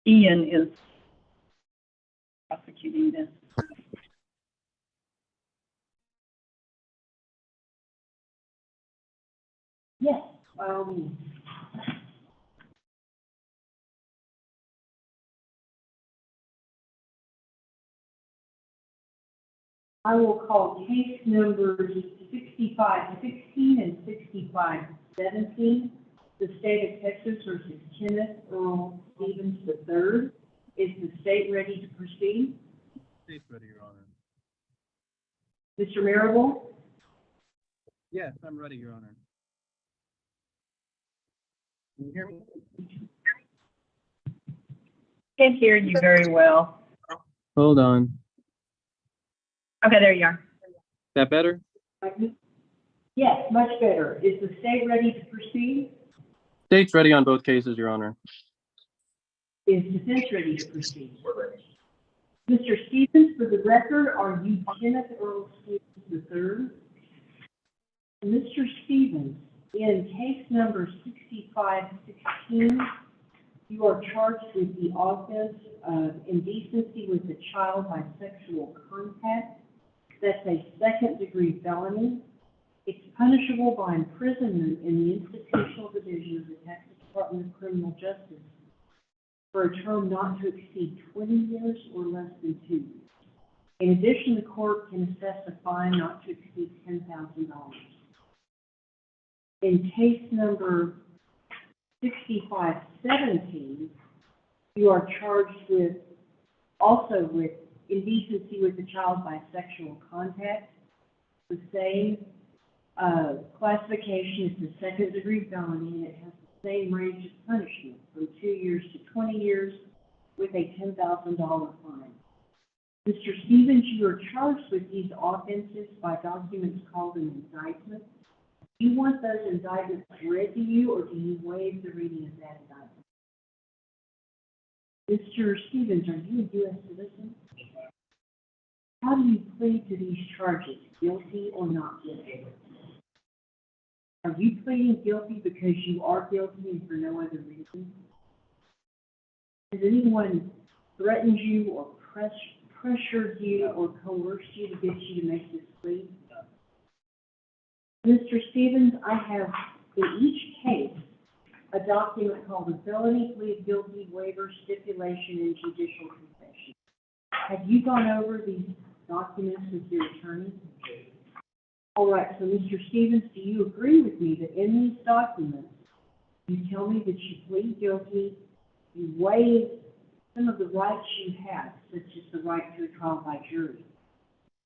Ian is prosecuting this. Yes. I will call case numbers 6516 and 6517. The state of Texas versus Kenneth Earl Stevens III. Is the state ready to proceed? State's ready, Your Honor. Mr. Marable? Yes, I'm ready, Your Honor. Can you hear me? Can't hear you very well. Hold on. Okay, there you are. Is that better? Yes, much better. Is the state ready to proceed? State's ready on both cases, Your Honor. Is defense ready to proceed? Mr. Stevens, for the record, are you Kenneth Earl Stevens III? Mr. Stevens, in case number 6516, you are charged with the offense of indecency with a child by sexual contact. That's a second-degree felony. It's punishable by imprisonment in the institutional division of the Texas Department of Criminal Justice for a term not to exceed 20 years or less than 2 years. In addition, the court can assess a fine not to exceed $10,000. In case number 6517, you are charged with indecency with a child by sexual contact. The same classification is a second-degree felony, and it has the same range of punishment from 2 years to 20 years with a $10,000 fine. Mr. Stevens, you are charged with these offenses by documents called an indictment. Do you want those indictments read to you, or do you waive the reading of that indictment? Mr. Stevens, are you a U.S. citizen? How do you plead to these charges, guilty or not guilty? Are you pleading guilty because you are guilty and for no other reason? Has anyone threatened you or pressured you or coerced you to get you to make this plea? Mr. Stevens, I have in each case a document called a felony plea of guilty, waiver, stipulation, and judicial confession. Have you gone over these documents with your attorney? All right, so Mr. Stevens, do you agree with me that in these documents, you tell me that you plead guilty, you waive some of the rights you have, such as the right to a trial by jury.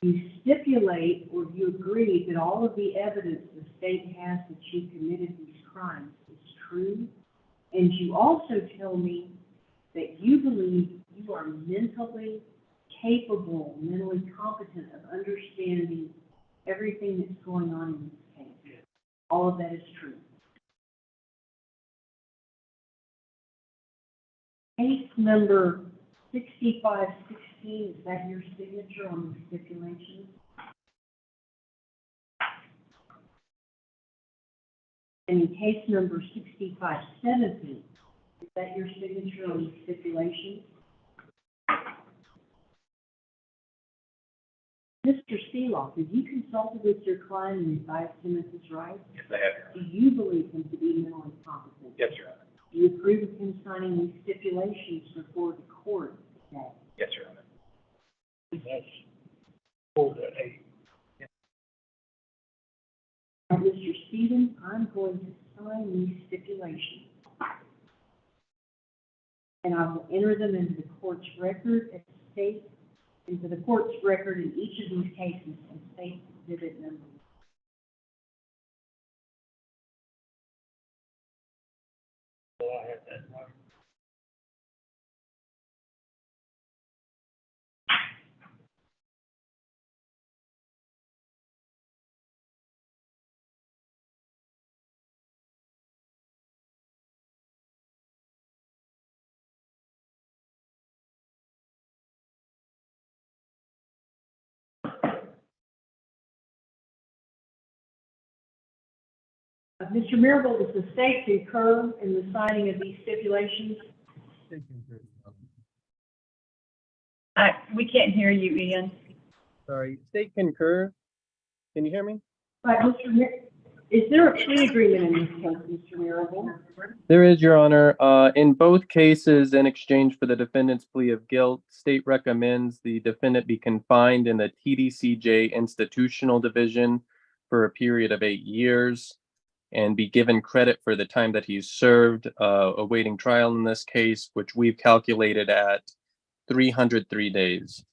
You stipulate or you agree that all of the evidence the state has that you committed these crimes is true, and you also tell me that you believe you are mentally capable, mentally competent of understanding everything that's going on in this case. All of that is true. Case number 6516, is that your signature on the stipulation? And in case number 6517, is that your signature on the stipulation? Mr. Seeloff, have you consulted with your client and advised him of his rights? Yes, I have, Your Honor. Do you believe him to be mentally competent? Yes, Your Honor. Do you agree with him signing these stipulations before the court today? Yes, Your Honor. Now, Mr. Stevens, I'm going to sign these stipulations. And I will enter them into the court's record as state, into the court's record in each of these cases as state exhibit number. I have that. Mr. Mirabal, does the state concur in the signing of these stipulations? Thank you, sir. We can't hear you, Ian. Sorry, state concur. Can you hear me? Right, is there a plea agreement in this case, Mr. Mirabel? There is, Your Honor. In both cases, in exchange for the defendant's plea of guilt, state recommends the defendant be confined in the TDCJ institutional division for a period of 8 years and be given credit for the time that he's served awaiting trial in this case, which we've calculated at 303 days.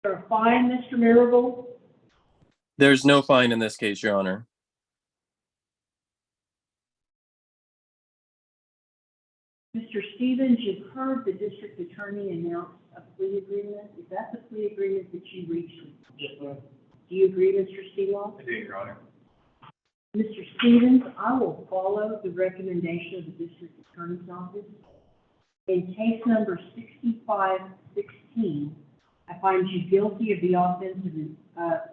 Is there a fine, Mr. Mirabel? There's no fine in this case, Your Honor. Mr. Stevens, you've heard the district attorney announce a plea agreement. Is that the plea agreement that you reached? Yes, ma'am. Do you agree, Mr. Seeloff? I do, Your Honor. Mr. Stevens, I will follow the recommendation of the district attorney's office. In case number 6516, I find you guilty of the offense of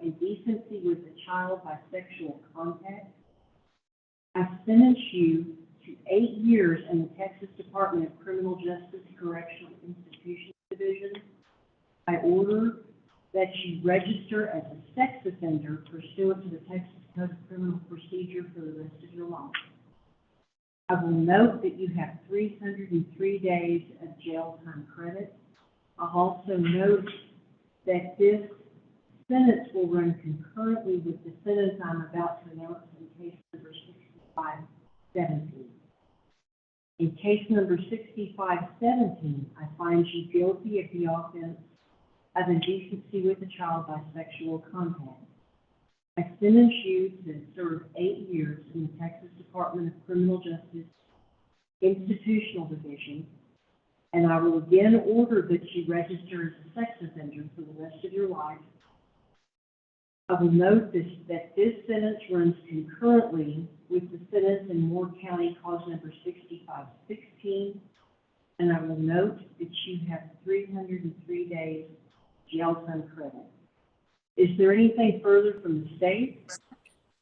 indecency with a child by sexual contact. I sentence you to 8 years in the Texas Department of Criminal Justice Correctional Institutions Division. I order that you register as a sex offender pursuant to the Texas Code of Criminal Procedure for the rest of your life. I will note that you have 303 days of jail time credit. I'll also note that this sentence will run concurrently with the sentence I'm about to announce in case number 6517. In case number 6517, I find you guilty of the offense of indecency with a child by sexual contact. I sentence you to serve 8 years in the Texas Department of Criminal Justice Institutional Division, and I will again order that you register as a sex offender for the rest of your life. I will note that this sentence runs concurrently with the sentence in Moore County cause number 6516, and I will note that you have 303 days jail time credit. Is there anything further from the state?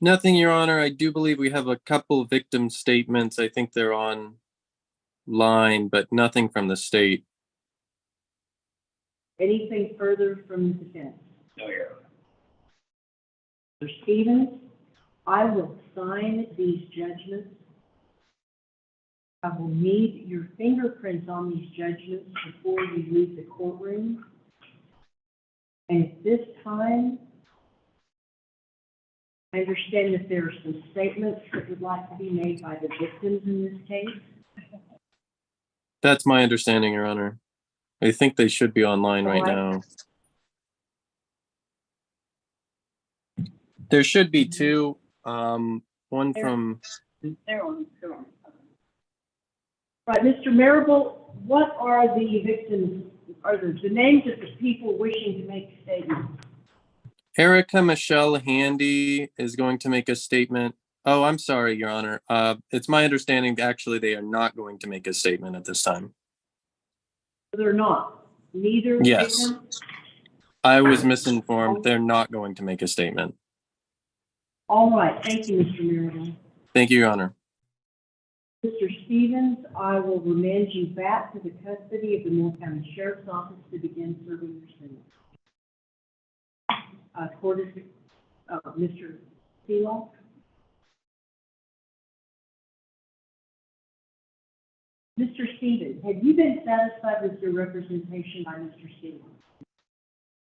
Nothing, Your Honor. I do believe we have a couple victim statements. I think they're online, but nothing from the state. Anything further from the defense? No, Your Honor. Mr. Stevens, I will sign these judgments. I will need your fingerprints on these judgments before you leave the courtroom. And at this time, I understand that there are some statements that would like to be made by the victims in this case. That's my understanding, Your Honor. I think they should be online right now. There should be two. One from... They're on. Right, Mr. Marable, what are the victims, are the names of the people wishing to make statements? Erica Michelle Handy is going to make a statement. Oh, I'm sorry, Your Honor. It's my understanding actually they are not going to make a statement at this time. They're not. Neither Yes. victim? I was misinformed. They're not going to make a statement. All right, thank you, Mr. Marable. Thank you, Your Honor. Mr. Stevens, I will remand you back to the custody of the Moore County Sheriff's Office to begin serving your sentence. Court is, Mr. Seeloff? Mr. Stevens, have you been satisfied with your representation by Mr. Seeloff?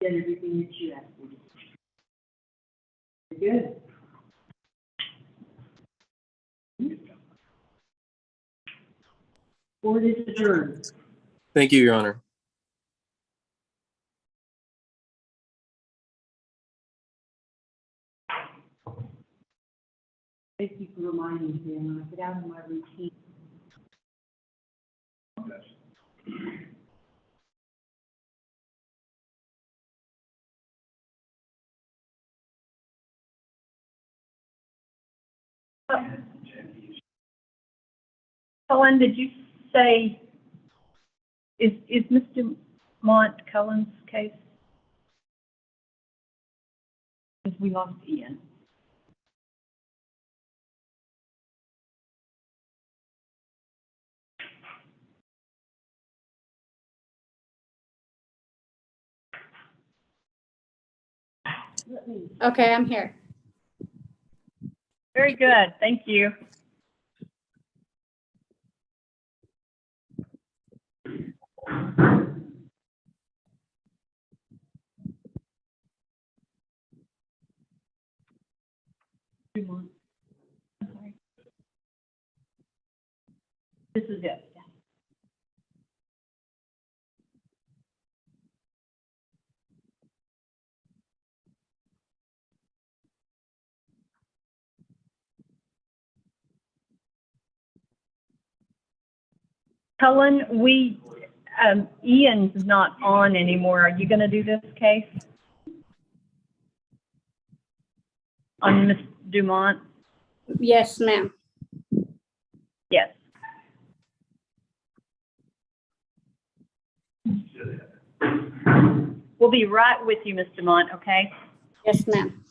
Did everything that you asked me to do? Good. Court is adjourned. Thank you, Your Honor. Thank you for reminding me when I get out of my routine. Cullen, did you say, is Mr. Mont Cullen's case? Because we lost Ian. Let me. Okay, I'm here. Very good, thank you. I'm sorry. This is it, yeah. Helen, Ian's not on anymore. Are you gonna do this case? On Ms. Dumont? Yes, ma'am. Yes. We'll be right with you, Ms. Dumont, okay? Yes, ma'am.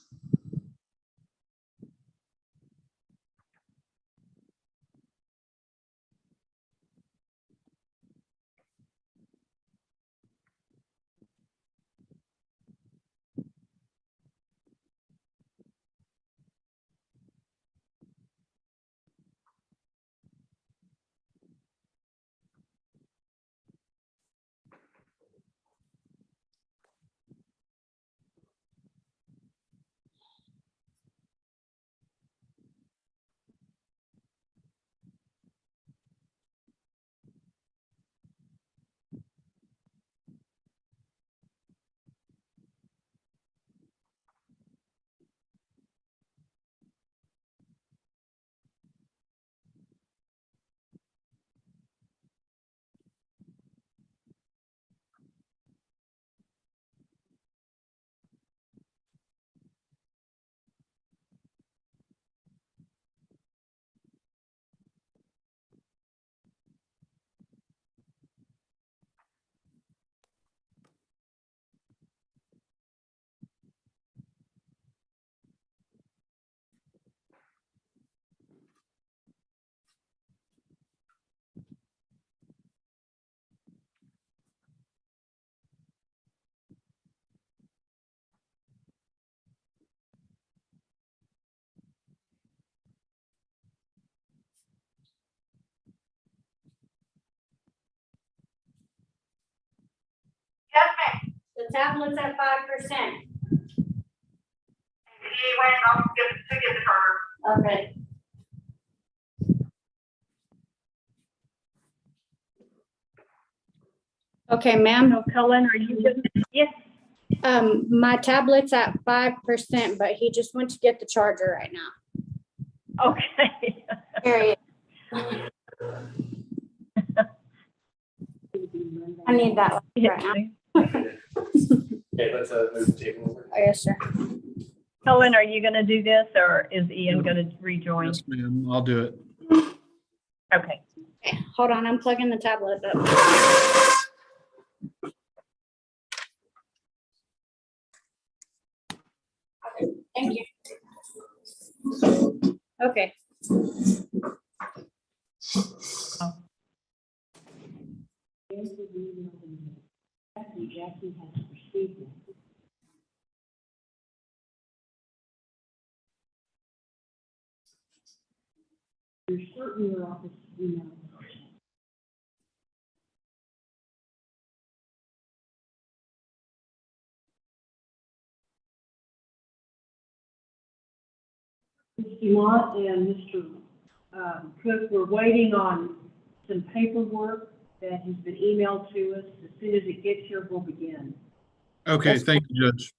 Yes, ma'am. The tablet's at 5%. He went up to get the charger. Okay. Okay, ma'am. So Helen, are you just, yes, My tablet's at 5%, but he just went to get the charger right now. okay. Period. I need that right now. Okay, let's move the table over. Oh, yes, sir. Helen, are you gonna do this or is Ian gonna rejoin? Yes, ma'am, I'll do it. Okay. Okay, hold on, I'm plugging the tablet up. Okay, thank you. Okay. Jackie has received it. There's certain your office email. Ms. Dumont and Mr. Cook, we're waiting on some paperwork that has been emailed to us. As soon as it gets here, we'll begin. Okay, thank you, Judge.